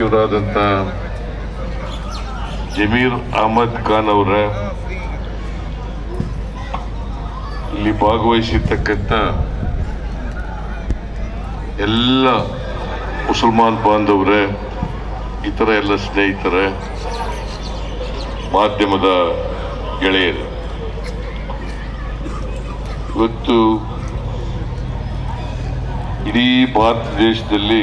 ಇವರಾದಂಥ ಜಮೀರ್ ಅಹಮದ್ ಖಾನ್ ಅವರ ಇಲ್ಲಿ ಭಾಗವಹಿಸಿರ್ತಕ್ಕಂಥ ಎಲ್ಲ ಮುಸಲ್ಮಾನ್ ಬಾಂಧವರೇ, ಇತರ ಎಲ್ಲ ಸ್ನೇಹಿತರೇ, ಮಾಧ್ಯಮದ ಗೆಳೆಯರು, ಇವತ್ತು ಇಡೀ ಭಾರತ ದೇಶದಲ್ಲಿ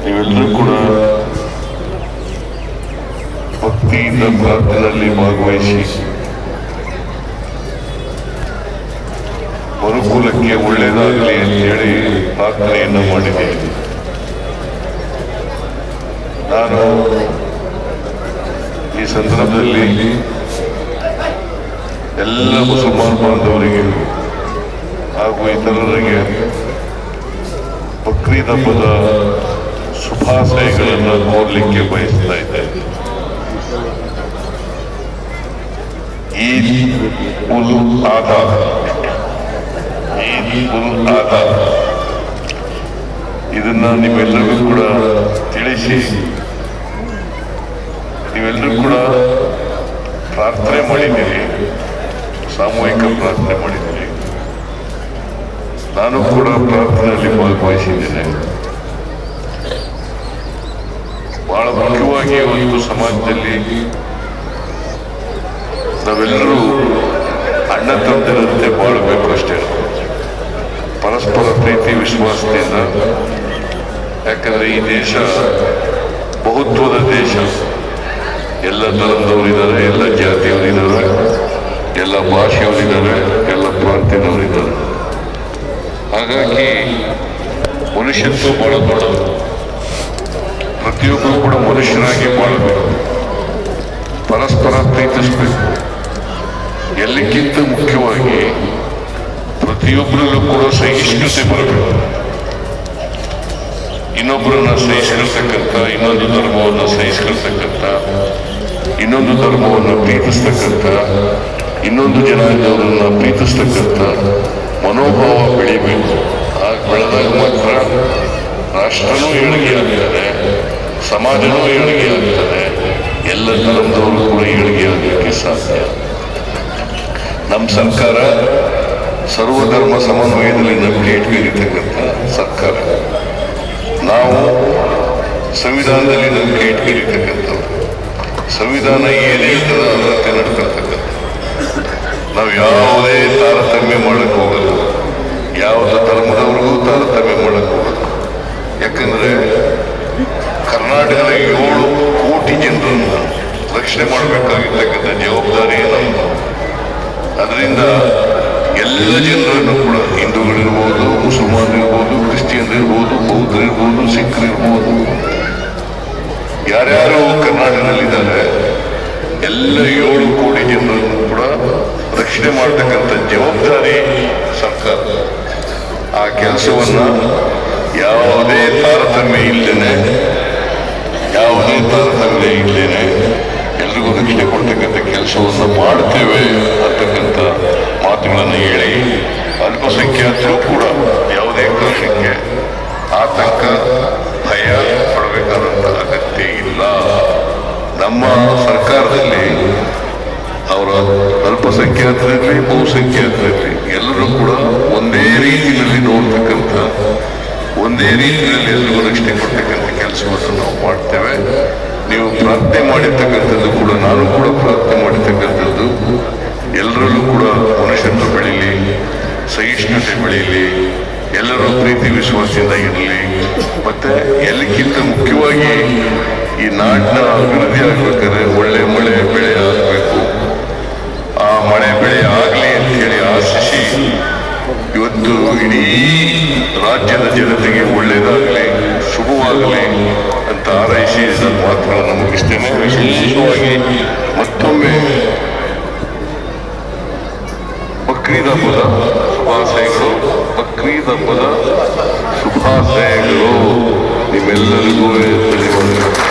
ನೀವೆಲ್ಲರೂ ಕೂಡ ಭಕ್ತಿಯಿಂದ ಪ್ರಾರ್ಥನೆಯಲ್ಲಿ ಭಾಗವಹಿಸಿ ಮರುಕುಲಕ್ಕೆ ಒಳ್ಳೆಯದಾಗಲಿ ಅಂತೇಳಿ ಪ್ರಾರ್ಥನೆಯನ್ನು ಮಾಡಿದ್ದೇನೆ. ನಾನು ಈ ಸಂದರ್ಭದಲ್ಲಿ ಎಲ್ಲ ಮುಸಲ್ಮಾನ್ ಬಾಂಧವರಿಗೆ ಹಾಗೂ ಇತರರಿಗೆ ಬಕ್ರೀದ್ ಹಬ್ಬದ ಶುಭಾಶಯಗಳನ್ನು ಕೋರಲಿಕ್ಕೆ ಬಯಸ್ತಾ ಇದ್ದೇನೆ. ಈದ್ ಉಲ್ ಆದಾ, ಈದ್ ಉಲ್ ಆದಾ ಇದನ್ನ ನೀವೆಲ್ಲರಿಗೂ ಕೂಡ ತಿಳಿಸಿ, ನೀವೆಲ್ಲರೂ ಕೂಡ ಪ್ರಾರ್ಥನೆ ಮಾಡಿದ್ದೀರಿ, ಸಾಮೂಹಿಕ ಪ್ರಾರ್ಥನೆ ಮಾಡಿದ್ದೀರಿ. ನಾನು ಕೂಡ ಪ್ರಾರ್ಥನೆಯಲ್ಲಿ ಭಾಗವಹಿಸಿದ್ದೇನೆ. ಬಹಳ ಮುಖ್ಯವಾಗಿ ಒಂದು ಸಮಾಜದಲ್ಲಿ ನಾವೆಲ್ಲರೂ ಅಣ್ಣ ತಮ್ಮಂದಿರಂತೆ ಬಾಳಬೇಕು ಅಷ್ಟೇ, ಪರಸ್ಪರ ಪ್ರೀತಿ ವಿಶ್ವಾಸದಿಂದ. ಯಾಕಂದ್ರೆ ಈ ದೇಶ ಬಹುತ್ವದ ದೇಶ, ಎಲ್ಲ ಧರ್ಮದವರಿದ್ದಾರೆ, ಎಲ್ಲ ಜಾತಿಯವರಿದ್ದಾರೆ, ಎಲ್ಲ ಭಾಷೆಯವರಿದ್ದಾರೆ, ಎಲ್ಲ ಪ್ರಾಂತ್ಯದವರಿದ್ದಾರೆ. ಹಾಗಾಗಿ ಮನುಷ್ಯತ್ವ ಬಹಳ ದೊಡ್ಡದು. ಪ್ರತಿಯೊಬ್ಬರು ಕೂಡ ಮನುಷ್ಯನಾಗಿ ಬಾಳಬೇಕು, ಪರಸ್ಪರ ಪ್ರೀತಿಸಬೇಕು. ಎಲ್ಲಕ್ಕಿಂತ ಮುಖ್ಯವಾಗಿ ಪ್ರತಿಯೊಬ್ಬರಲ್ಲೂ ಕೂಡ ಸಹಿಷ್ಣುತೆ ಬರಬೇಕು. ಇನ್ನೊಬ್ಬರನ್ನ ಸಹಿಸ್ಕೊಳ್ತಕ್ಕಂಥ, ಇನ್ನೊಂದು ಧರ್ಮವನ್ನು ಸಹಿಸ್ಕೊಳ್ತಕ್ಕಂಥ, ಇನ್ನೊಂದು ಧರ್ಮವನ್ನು ಪ್ರೀತಿಸ್ತಕ್ಕಂಥ, ಇನ್ನೊಂದು ಜನಾಂಗದವರನ್ನ ಪ್ರೀತಿಸ್ತಕ್ಕಂಥ ಮನೋಭಾವ ಬೆಳಿಬೇಕು. ಆಗ ಬೆಳೆದಾಗ ಮಾತ್ರ ರಾಷ್ಟ್ರನೂ ಏಳಿಗೆ ಆಗ್ತದೆ, ಸಮಾಜನೂ ಏಳಿಗೆ ಆಗ್ತದೆ, ಎಲ್ಲ ಧರ್ಮದವರು ಕೂಡ ಏಳಿಗೆ ಆಗಲಿಕ್ಕೆ ಸಾಧ್ಯ. ನಮ್ಮ ಸರ್ಕಾರ ಸರ್ವಧರ್ಮ ಸಮನ್ವಯದಲ್ಲಿ ನಂಬಿಕೆ ಇಟ್ಕೊಂಡಿರ್ತಕ್ಕಂಥ ಸರ್ಕಾರ. ನಾವು ಸಂವಿಧಾನದಲ್ಲಿ ನಂಬಿಕೆ ಇಟ್ಕೊಂಡಿರ್ತಕ್ಕಂಥವ್ರು. ಸಂವಿಧಾನ ಏನೇ ಇರ್ತದ ಅದರಂತೆ ನಡ್ಕೊಳ್ತಕ್ಕಂಥ. ನಾವು ಯಾವುದೇ ತಾರತಮ್ಯ ಮಾಡಕ್ ಹೋಗಲ್ಲ, ಯಾವುದೇ ಧರ್ಮದವ್ರಿಗೂ ತಾರತಮ್ಯ ಮಾಡಕ್ ಹೋಗಲ್ಲ. ಯಾಕಂದ್ರೆ ಕರ್ನಾಟಕದ 7 ಕೋಟಿ ಜನರನ್ನ ರಕ್ಷಣೆ ಮಾಡಬೇಕಾಗಿರ್ತಕ್ಕಂಥ ಜವಾಬ್ದಾರಿ ನಮ್ಮದು. ಅದರಿಂದ ಎಲ್ಲ ಜನರನ್ನು ಕೂಡ, ಹಿಂದೂಗಳಿರ್ಬೋದು, ಮುಸಲ್ಮಾನರಿರ್ಬೋದು, ಕ್ರಿಶ್ಚಿಯನ್ರಿರ್ಬೋದು, ಬೌದ್ಧರಿರ್ಬೋದು, ಸಿಖ್ರಿರ್ಬೋದು, ಯಾರ್ಯಾರು ಕರ್ನಾಟಕದಲ್ಲಿದ್ದಾರೆ ಎಲ್ಲ 7 ಕೋಟಿ ಜನರನ್ನು ಕೂಡ ರಕ್ಷಣೆ ಮಾಡತಕ್ಕಂಥ ಜವಾಬ್ದಾರಿ ಸರ್ಕಾರ. ಆ ಕೆಲಸವನ್ನ ಯಾವುದೇ ತಾರತಮ್ಯ ಇಲ್ದೇನೆ ಎಲ್ರಿಗೂ ರಕ್ಷಣೆ ಕೊಡ್ತಕ್ಕಂಥ ಕೆಲಸವನ್ನು ಮಾಡ್ತೇವೆ ಅಂತಕ್ಕಂಥ ಮಾತುಗಳನ್ನು ಹೇಳಿ, ಅಲ್ಪಸಂಖ್ಯಾತರು ಕೂಡ ಯಾವುದೇ ಕಾರಣಕ್ಕೆ ಆತಂಕ, ಭಯ ಪಡಬೇಕಾದಂಥ ಅಗತ್ಯ ಇಲ್ಲ. ನಮ್ಮ ಸರ್ಕಾರದಲ್ಲಿ ಅವರ ಅಲ್ಪಸಂಖ್ಯಾತರಿರಲಿ, ಬಹುಸಂಖ್ಯಾತರಿರಲಿ, ಎಲ್ಲರೂ ಕೂಡ ಒಂದೇ ರೀತಿಯಲ್ಲಿ ನೋಡ್ತಕ್ಕಂಥ, ಒಂದೇ ರೀತಿಯಲ್ಲಿ ಎಲ್ಲರಿಗೂ ರಕ್ಷಣೆ ಕೊಡ್ತಕ್ಕಂಥ ಕೆಲಸವನ್ನು ನಾವು ಮಾಡ್ತೇವೆ. ನೀವು ಪ್ರಾರ್ಥನೆ ಮಾಡಿರ್ತಕ್ಕಂಥದ್ದು ಕೂಡ, ನಾನು ಕೂಡ ಪ್ರಾರ್ಥನೆ ಮಾಡಿರ್ತಕ್ಕಂಥದ್ದು, ಎಲ್ಲರಲ್ಲೂ ಕೂಡ ಮನುಷ್ಯತ್ವ ಬೆಳೀಲಿ, ಸಹಿಷ್ಣುತೆ ಬೆಳೀಲಿ, ಎಲ್ಲರೂ ಪ್ರೀತಿ ವಿಶ್ವಾಸದಿಂದ ಇರಲಿ. ಮತ್ತೆ ಎಲ್ಲಕ್ಕಿಂತ ಮುಖ್ಯವಾಗಿ ಈ ನಾಡಿನ ಅಭಿವೃದ್ಧಿ ಆಗ್ಬೇಕಾದ್ರೆ ಒಳ್ಳೆ ಮಳೆ ಬೆಳೆ ಆಗಬೇಕು. ಆ ಮಳೆ ಬೆಳೆ ಆಗಲಿ ಅಂತ ಹೇಳಿ ಆಶಿಸಿ, ಇವತ್ತು ಇಡೀ ರಾಜ್ಯದ ಜನತೆಗೆ ಒಳ್ಳೆಯದಾಗಲಿ, ಶುಭವಾಗಲಿ ಅಂತ ಹಾರೈಸಿ ನನ್ನ ಮಾತುಗಳನ್ನು ಮುಗಿಸ್ತೇನೆ. ವಿಶೇಷವಾಗಿ ಮತ್ತೊಮ್ಮೆ ಬಕ್ರೀದ್ ಹಬ್ಬದ ಶುಭಾಶಯಗಳು, ಬಕ್ರೀದ್ ಹಬ್ಬದ ಶುಭಾಶಯಗಳು ನಿಮ್ಮೆಲ್ಲರಿಗೂ ಧನ್ಯವಾದಗಳು.